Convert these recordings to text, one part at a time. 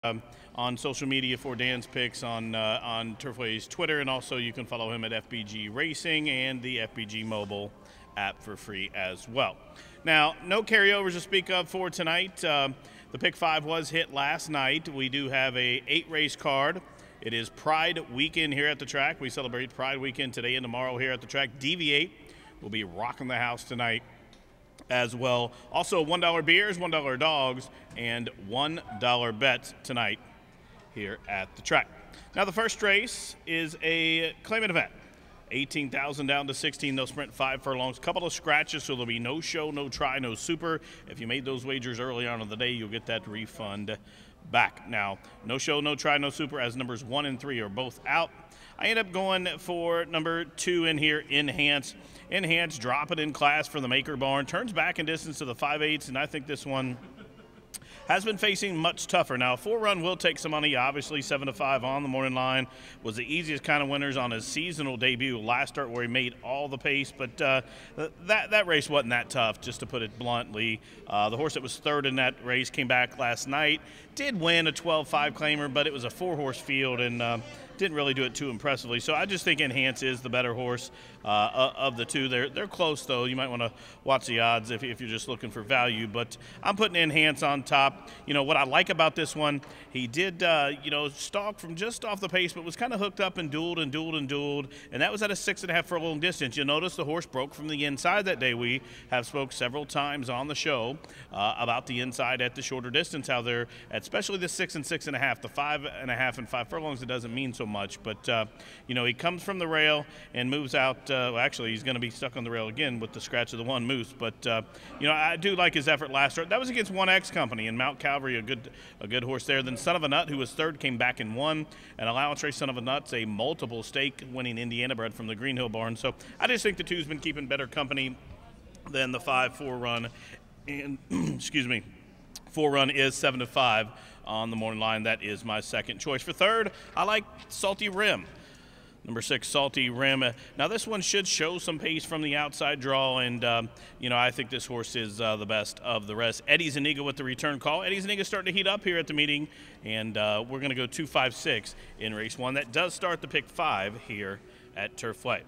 on social media for Dan's picks on Turfway's Twitter, and also you can follow him at FBG Racing and the FBG mobile app for free as well. Now, no carryovers to speak of for tonight. The pick 5 was hit last night. We do have a 8-race card. It is Pride Weekend here at the track. We celebrate Pride Weekend today and tomorrow here at the track. Deviate will be rocking the house tonight as well. Also, $1 beers, $1 dogs, and $1 bets tonight here at the track. Now, the first race is a claimant event. 18,000 down to 16. They'll sprint 5 furlongs. Couple of scratches, so there'll be no show, no try, no super. If you made those wagers early on in the day, you'll get that refund back. Now, no show, no try, no super, as numbers 1 and 3 are both out. I end up going for number 2 in here, Enhance. Enhance, drop it in class for the Maker Barn. Turns back in distance to the 5/8, and I think this one has been facing much tougher. Now, 4-run will take some money. Obviously, 7-5 on the morning line was the easiest kind of winners on his seasonal debut last start, where he made all the pace. But that race wasn't that tough, just to put it bluntly. The horse that was third in that race came back last night, did win a 12-5 claimer, but it was a 4-horse field and didn't really do it too impressively. So I just think Enhance is the better horse of the two. They're close, though. You might want to watch the odds if you're just looking for value. But I'm putting Enhance on top. You know, what I like about this one, he did, stalk from just off the pace, but was kind of hooked up and dueled, and that was at a 6.5 furlong distance. You'll notice the horse broke from the inside that day. We have spoke several times on the show about the inside at the shorter distance, how they're, especially the 6 and 6.5, the 5.5 and 5 furlongs, it doesn't mean so much. But, he comes from the rail and moves out. Actually, he's going to be stuck on the rail again with the scratch of the one moose. But, I do like his effort last start. That was against 1X Company and Mount Calvary, a good horse there. Then Son of a Nut, who was third, came back and won. An allowance race, Son of a Nut's a multiple stake winning Indiana bred from the Green Hill barn. So I just think the two's been keeping better company than the 5-4 run. And, excuse me, 4-run is 7-5 on the morning line. That is my second choice. For third, I like Salty Rim. Number 6, Salty Rim. Now, this one should show some pace from the outside draw, and, I think this horse is the best of the rest. Eddie Zuniga with the return call. Eddie Zuniga starting to heat up here at the meeting, and we're going to go 2-5-6 in race 1. That does start the pick 5 here at Turfway.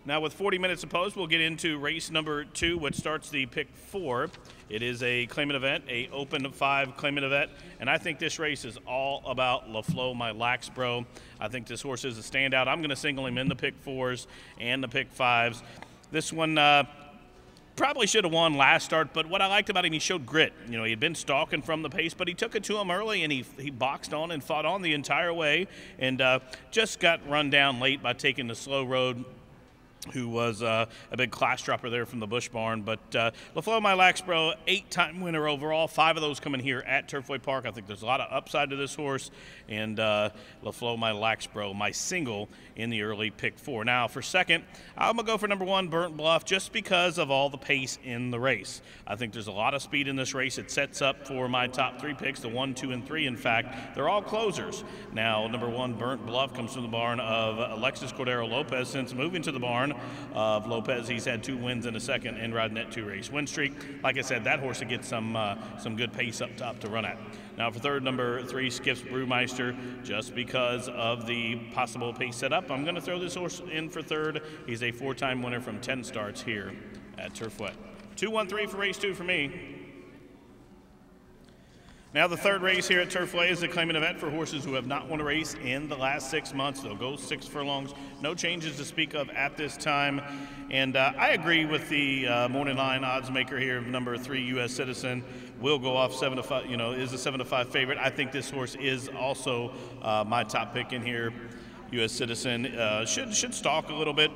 Now, with 40 minutes opposed, we'll get into race number 2, which starts the pick 4. It is a claimant event, a open 5 claimant event, and I think this race is all about LaFleur, my Laxbro. I think this horse is a standout. I'm going to single him in the pick 4s and the pick 5s. This one probably should have won last start, but what I liked about him, he showed grit. He had been stalking from the pace, but he took it to him early, and he boxed on and fought on the entire way, and just got run down late by taking the slow road, who was a big class dropper there from the Bush Barn. But LaFleur, my Laxbro, 8-time winner overall, 5 of those coming here at Turfway Park. I think there's a lot of upside to this horse. And LaFleur, my Laxbro, my single in the early pick 4. Now, for second, I'm going to go for number 1, Burnt Bluff, just because of all the pace in the race. I think there's a lot of speed in this race. It sets up for my top 3 picks, the 1, 2, and 3. In fact, they're all closers. Now, number 1, Burnt Bluff, comes from the barn of Alexis Cordero Lopez. Since moving to the barn of Lopez, he's had 2 wins in a second and riding that 2-race win streak. Like I said, that horse will get some good pace up top to run at. Now, for third, number 3, Skips Brewmeister, just because of the possible pace setup. I'm going to throw this horse in for third. He's a 4-time winner from 10 starts here at Turfway. 2-1-3 for race 2 for me. Now, the third race here at Turfway is a claimant event for horses who have not won a race in the last 6 months. They'll go 6 furlongs. No changes to speak of at this time. And I agree with the morning line odds maker here, number 3, U.S. Citizen. Will go off 7-5, is a 7-5 favorite. I think this horse is also my top pick in here. U.S. Citizen should stalk a little bit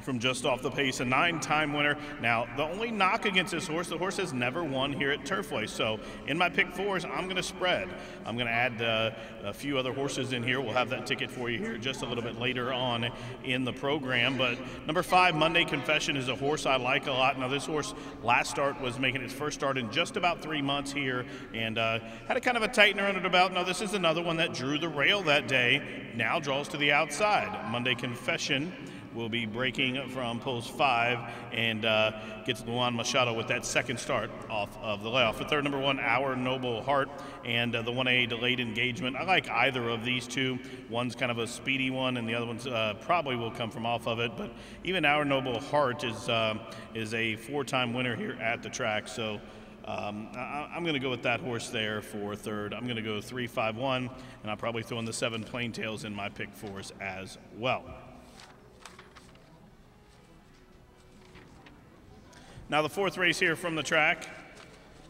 from just off the pace, a 9-time winner. Now, the only knock against this horse, the horse has never won here at Turfway. So in my pick 4s, I'm going to spread. I'm going to add a few other horses in here. We'll have that ticket for you here just a little bit later on in the program. But number 5, Monday Confession, is a horse I like a lot. Now, this horse last start was making its first start in just about 3 months here, and had a kind of a tightener under the belt. Now, this is another one that drew the rail that day, now draws to the outside. Monday Confession will be breaking from post 5 and gets Luan Machado with that second start off of the layoff. For third, number 1, Our Noble Heart, and the 1A Delayed Engagement. I like either of these two. One's kind of a speedy one, and the other one's probably will come from off of it. But even Our Noble Heart is a 4-time winner here at the track. So I'm going to go with that horse there for third. I'm going to go 3-5-1, and I'll probably throw in the 7 Plain Tails in my pick 4s as well. Now the 4th race here from the track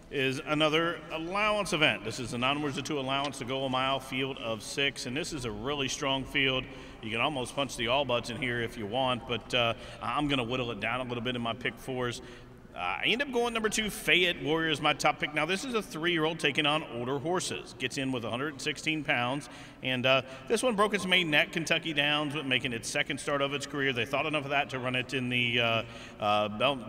is another allowance event. This is the non-words of 2 allowance to go a mile field of 6, and this is a really strong field. You can almost punch the all butts in here if you want, but I'm going to whittle it down a little bit in my pick 4s. I end up going number 2, Fayette Warrior is my top pick. Now, this is a 3-year-old taking on older horses. Gets in with 116 pounds. And this one broke its maiden at Kentucky Downs, making its second start of its career. They thought enough of that to run it in the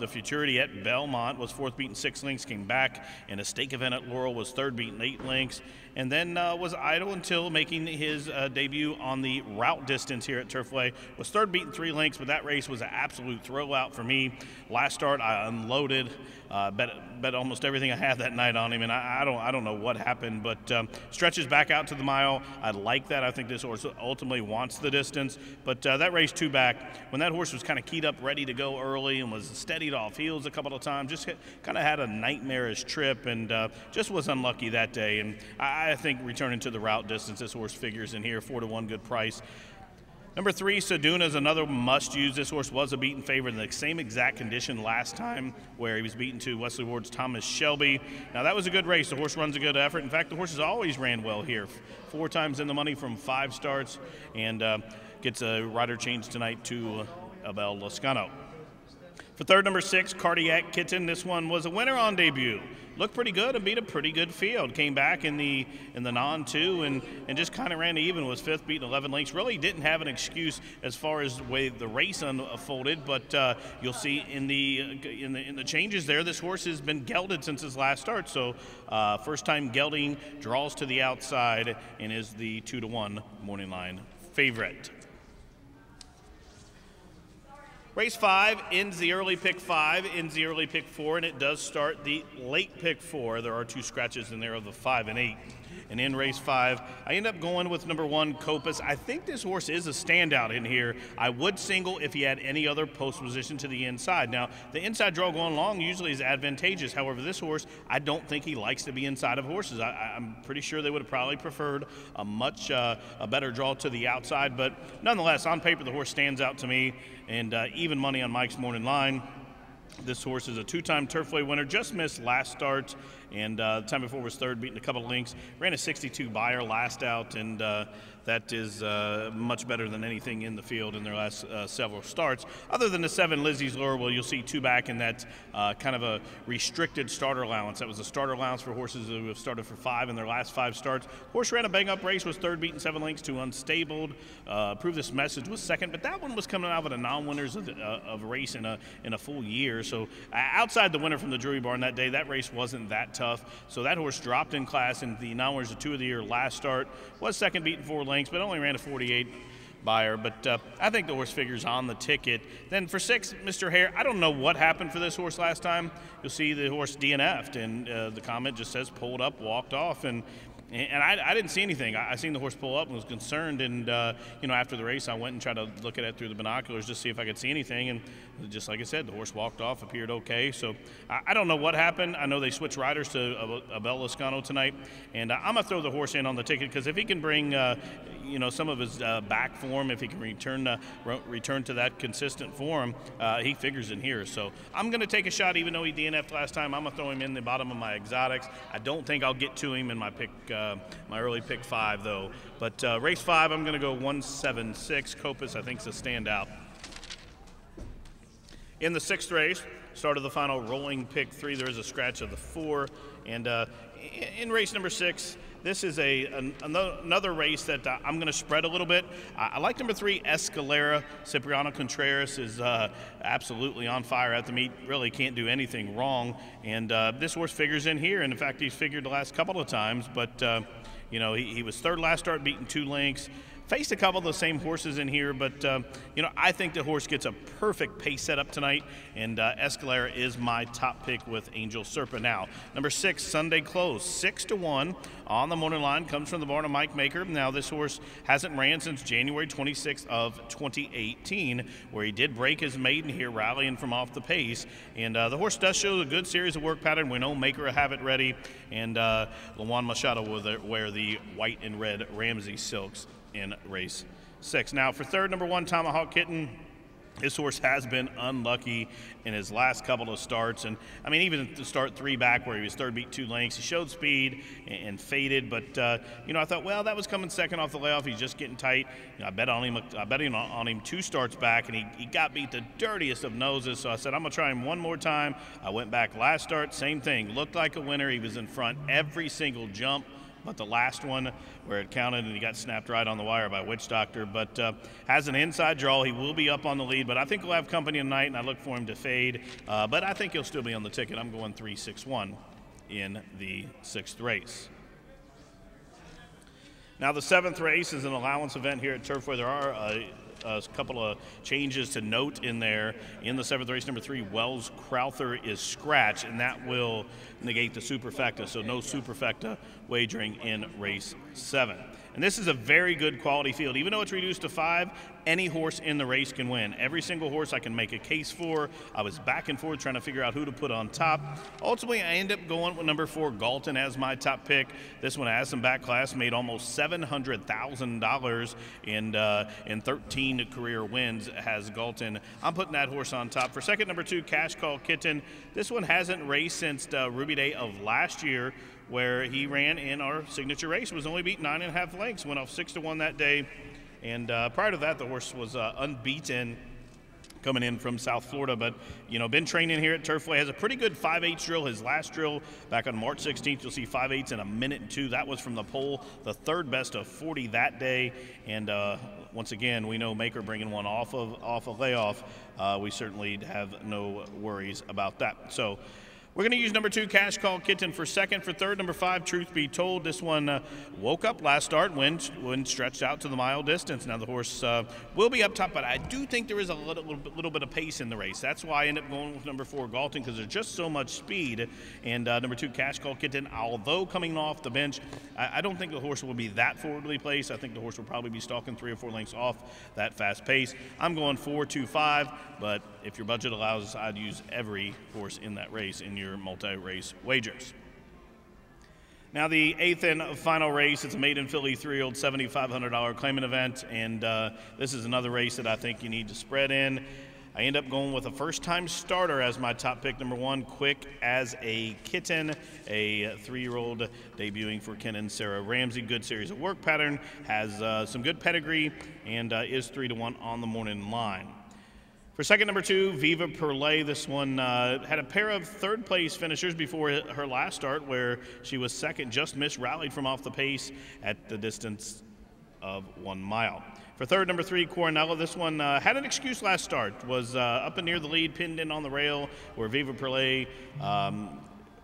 Futurity at Belmont. Was 4th beaten 6 lengths, came back. In a stake event at Laurel, was 3rd beaten 8 lengths. And then was idle until making his debut on the route distance here at Turfway. Was 3rd beaten 3 lengths, but that race was an absolute throwout for me. Last start, I unloaded, bet almost everything I had that night on him, and I don't know what happened, but stretches back out to the mile. I like that. I think this horse ultimately wants the distance, but that race 2 back, when that horse was kind of keyed up, ready to go early, and was steadied off heels a couple of times, just kind of had a nightmarish trip, and just was unlucky that day. And I think returning to the route distance, this horse figures in here, 4-1, good price. Number 3, Seduna is another must-use. This horse was a beaten favorite in the same exact condition last time, where he was beaten to Wesley Ward's Thomas Shelby. Now, that was a good race. The horse runs a good effort. In fact, the horse has always ran well here. 4 times in the money from 5 starts, and gets a rider change tonight to Abel Lascano. For third, number 6, Cardiac Kitten. This one was a winner on debut. Looked pretty good and beat a pretty good field. Came back in the non-2 and just kind of ran even. Was 5th, beaten 11 lengths. Really didn't have an excuse as far as the way the race unfolded, but you'll see in the changes there, this horse has been gelded since his last start. So first time gelding, draws to the outside, and is the 2-1 morning line favorite. Race 5 ends the early pick 5, ends the early pick 4, and it does start the late pick 4. There are 2 scratches in there of the 5 and 8. And in race 5, I end up going with number 1, Copus. I think this horse is a standout in here. I would single if he had any other post position to the inside. Now, the inside draw going long usually is advantageous. However, this horse, I don't think he likes to be inside of horses. I'm pretty sure they would have probably preferred a much a better draw to the outside. But nonetheless, on paper, the horse stands out to me. And even money on Mike's morning line. This horse is a 2-time Turfway winner, just missed last start, and the time before was 3rd, beating a couple of lengths. Ran a 62 buyer last out, and that is much better than anything in the field in their last several starts. Other than the 7 Lizzie's Lure, well, you'll see 2 back in that kind of a restricted starter allowance. That was a starter allowance for horses who have started for 5 in their last 5 starts. Horse ran a bang-up race, was 3rd, beaten 7 lengths to Unstabled. Proved This Message was 2nd, but that one was coming out with a non-winners of a race in a full year. So outside the winner from the Drury Barn that day, that race wasn't that tough. So that horse dropped in class in the non-winners of 2 of the year last start. Was 2nd, beaten 4 lengths, but only ran a 48 buyer. But I think the horse figures on the ticket. Then for 6, Mr. Hare, I don't know what happened for this horse last time. You'll see the horse DNF'd, and the comment just says pulled up, walked off, and I didn't see anything. I seen the horse pull up and was concerned, and after the race I went and tried to look at it through the binoculars just to see if I could see anything, and just like I said, the horse walked off, appeared okay. So I don't know what happened. I know they switched riders to Abel Lascano tonight, and I'm going to throw the horse in on the ticket because if he can bring some of his back form, if he can return to that consistent form, he figures in here. So I'm going to take a shot, even though he DNF'd last time. I'm going to throw him in the bottom of my exotics. I don't think I'll get to him in my pick, my early pick 5, though. But race 5, I'm going to go 1-7-6. Copus, I think, is a standout. In the 6th race, start of the final rolling pick 3, there is a scratch of the 4. And in race number 6, this is another race that I'm going to spread a little bit. I like number 3, Escalera. Cipriano Contreras is absolutely on fire at the meet. Really can't do anything wrong. And this horse figures in here. And in fact, he's figured the last couple of times. But, he was 3rd last start, beaten 2 lengths. faced a couple of the same horses in here, but I think the horse gets a perfect pace setup tonight, and Escalera is my top pick with Angel Serpent. Now, number 6, Sunday Close, 6-1 on the morning line, comes from the barn of Mike Maker. Now, this horse hasn't ran since January 26th of 2018, where he did break his maiden here, rallying from off the pace, and the horse does show a good series of work pattern. We know Maker will have it ready, and Lawan Machado will wear the white and red Ramsey silks in race 6. Now, for third, number 1, Tomahawk Kitten. This horse has been unlucky in his last couple of starts, and I mean, even to start 3 back where he was third, beat 2 lengths, he showed speed and faded, but I thought, well, that was coming second off the layoff. He's just getting tight. I bet on him 2 starts back, and he got beat the dirtiest of noses. So I said, I'm gonna try him one more time. I went back last start, same thing. Looked like a winner. He was in front every single jump, but the last one where it counted and he got snapped right on the wire by Witch Doctor, but has an inside draw. He will be up on the lead, but I think he'll have company tonight, and I look for him to fade, but I think he'll still be on the ticket. I'm going 3-6-1 in the 6th race. Now, the 7th race is an allowance event here at Turfway. There are a couple of changes to note in there. In the 7th race, number 3, Wells Crowther is scratched, and that will negate the superfecta, so no superfecta wagering in race 7. And this is a very good quality field. Even though it's reduced to 5, any horse in the race can win. Every single horse I can make a case for. I was back and forth trying to figure out who to put on top. Ultimately, I end up going with number 4, Galton, as my top pick. This one has some back class, made almost $700,000 in 13 career wins, has Galton. I'm putting that horse on top. For second, number 2, Cash Call Kitten. This one hasn't raced since Ruby Day of last year, where he ran in our signature race, was only beat 9.5 lengths, went off 6-1 that day. And prior to that, the horse was unbeaten coming in from South Florida, but been training here at Turfway. Has a pretty good 5/8 drill. His last drill back on March 16th, you'll see 5/8 in a minute and 2. That was from the pole, the third best of 40 that day. And once again, we know Maker bringing one off a layoff. We certainly have no worries about that. So we're going to use number 2, Cash Call Kitten, for second. For third, number 5, Truth Be Told. This one woke up last start when stretched out to the mile distance. Now the horse will be up top, but I do think there is a little bit of pace in the race. That's why I end up going with number 4, Galton, because there's just so much speed. And number 2, Cash Call Kitten, although coming off the bench, I don't think the horse will be that forwardly placed. I think the horse will probably be stalking 3 or 4 lengths off that fast pace. I'm going 4-2-5, but if your budget allows, I'd use every horse in that race in your multi-race wagers. Now, the 8th and final race, it's a maiden filly 3-year-old $7,500 claimant event, and this is another race that I think you need to spread in. I end up going with a first-time starter as my top pick, number 1, Quick as a Kitten, a 3-year-old debuting for Ken and Sarah Ramsey. Good series of work pattern, has some good pedigree, and is 3-1 on the morning line. For second, number 2, Viva Perlay. This one had a pair of third-place finishers before her last start, where she was second, just missed, rallied from off the pace at the distance of 1 mile. For third, number 3, Coronella. This one had an excuse last start, was up and near the lead, pinned in on the rail, where Viva Perlay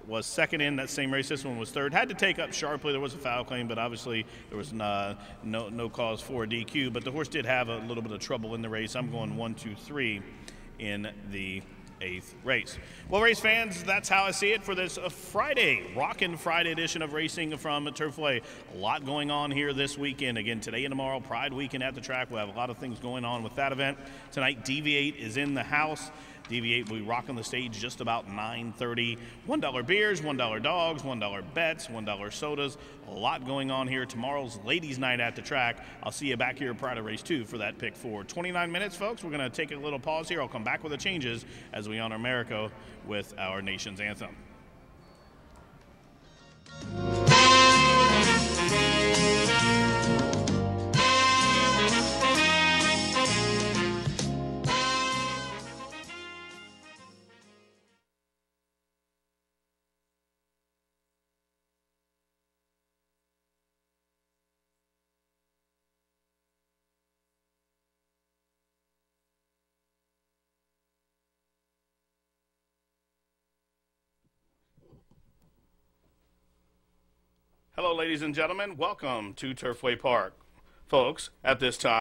was second in that same race. This one was third. Had to take up sharply. There was a foul claim, but obviously there was no cause for a DQ. But the horse did have a little bit of trouble in the race. I'm going 1-2-3 in the 8th race. Well, race fans, that's how I see it for this Friday, Rockin' Friday edition of Racing from Turfway. A lot going on here this weekend. Again, today and tomorrow, Pride Weekend at the track. We'll have a lot of things going on with that event. Tonight, Deviate is in the house. Deviate will be rocking the stage just about 9:30. $1 beers, $1 dogs, $1 bets, $1 sodas. A lot going on here. Tomorrow's ladies' night at the track. I'll see you back here prior to race 2 for that pick 4. 29 minutes, folks. We're going to take a little pause here. I'll come back with the changes as we honor America with our nation's anthem. Hello, ladies and gentlemen. Welcome to Turfway Park. folks, at this time.